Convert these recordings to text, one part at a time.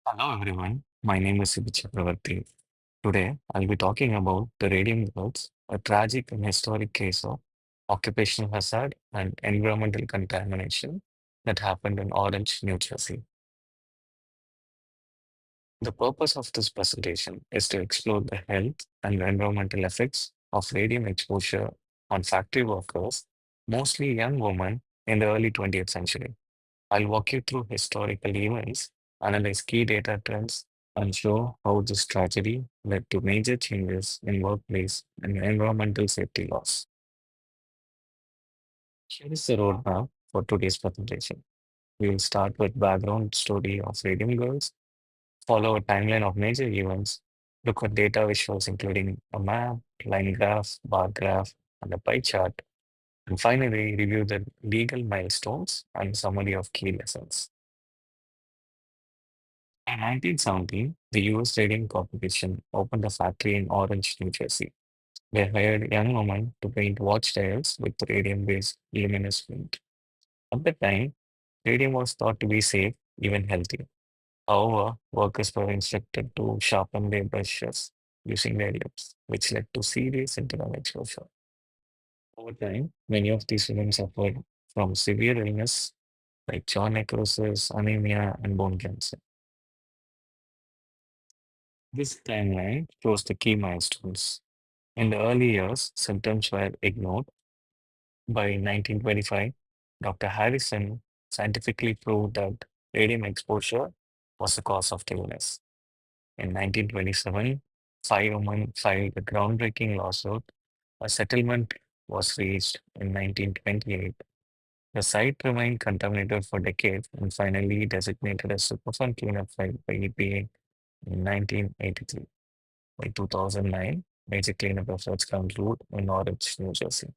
Hello everyone, my name is Sibi Chakravarthy. Today I'll be talking about the Radium Girls, a tragic and historic case of occupational hazard and environmental contamination that happened in Orange, New Jersey. The purpose of this presentation is to explore the health and environmental effects of radium exposure on factory workers, mostly young women in the early 20th century. I'll walk you through historical events, analyze key data trends, and show how this tragedy led to major changes in workplace and environmental safety laws. Here is the roadmap for today's presentation. We will start with background story of Radium Girls, follow a timeline of major events, look at data visuals including a map, line graph, bar graph, and a pie chart, and finally review the legal milestones and summary of key lessons. In 1970, the US Radium Corporation opened a factory in Orange, New Jersey. They hired young women to paint watch dials with radium-based luminous paint. At the time, radium was thought to be safe, even healthy. However, workers were instructed to sharpen their brushes using their lips, which led to serious internal exposure. Over time, many of these women suffered from severe illness like jaw necrosis, anemia, and bone cancer. This timeline shows the key milestones. In the early years, symptoms were ignored. By 1925, Dr. Harrison scientifically proved that radium exposure was the cause of the illness. In 1927, five women filed a groundbreaking lawsuit. A settlement was reached in 1928. The site remained contaminated for decades and finally designated as Superfund cleanup site by EPA in 1983. By 2009, major cleanup efforts conclude in Norwich, New Jersey.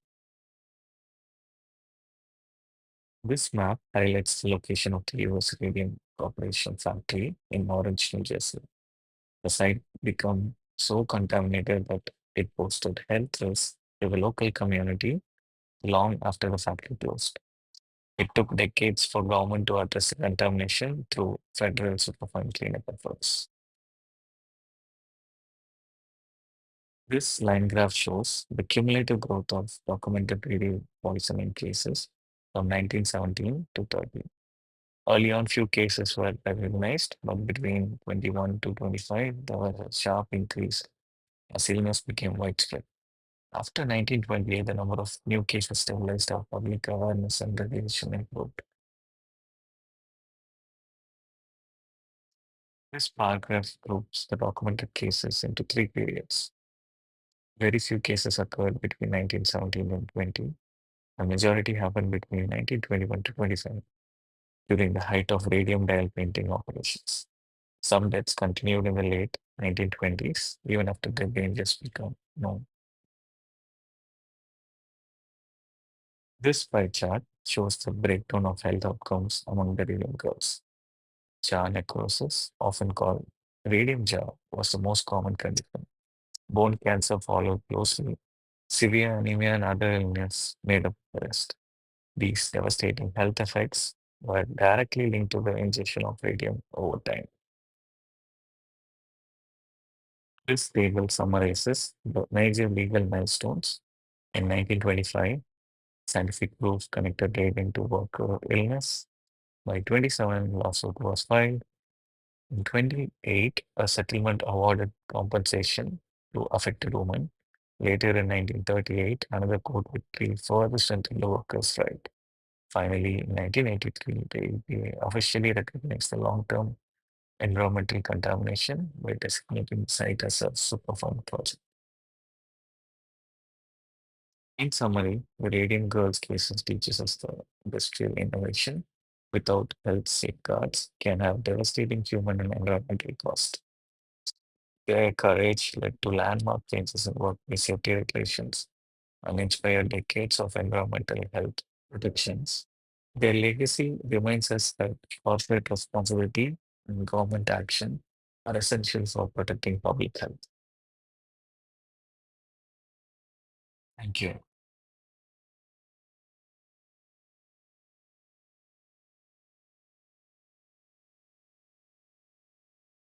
This map highlights the location of the US Radium Corporation factory in Orange, New Jersey. The site became so contaminated that it posed health risks to the local community long after the factory closed. It took decades for government to address the contamination through federal superfund cleanup efforts. This line graph shows the cumulative growth of documented radio poisoning cases from 1917 to 30. Early on, few cases were recognized, but between 21 to 25, there was a sharp increase as illness became widespread. After 1928, the number of new cases stabilized as public awareness and regulation improved. This paragraph groups the documented cases into three periods. Very few cases occurred between 1917 and 20. The majority happened between 1921 to 25 during the height of radium dial painting operations. Some deaths continued in the late 1920s, even after the dangers became known. This pie chart shows the breakdown of health outcomes among the radium girls. Jaw necrosis, often called radium jaw, was the most common condition. Bone cancer followed closely. Severe anemia and other illness made up the rest. These devastating health effects were directly linked to the ingestion of radium over time. This table summarizes the major legal milestones. In 1925, scientific proof connected radium to worker illness. By 27, lawsuit was filed. In 28, a settlement awarded compensation to affected women. Later in 1938, another court victory further strengthened the workers' right. Finally, in 1983, the EPA officially recognized the long-term environmental contamination by designating the site as a Superfund project. In summary, the Radium Girls cases teaches us the industrial innovation without health safeguards can have devastating human and environmental cost. Their courage led to landmark changes in workplace safety regulations and inspired decades of environmental health protections. Their legacy reminds us that corporate responsibility and government action are essential for protecting public health. Thank you.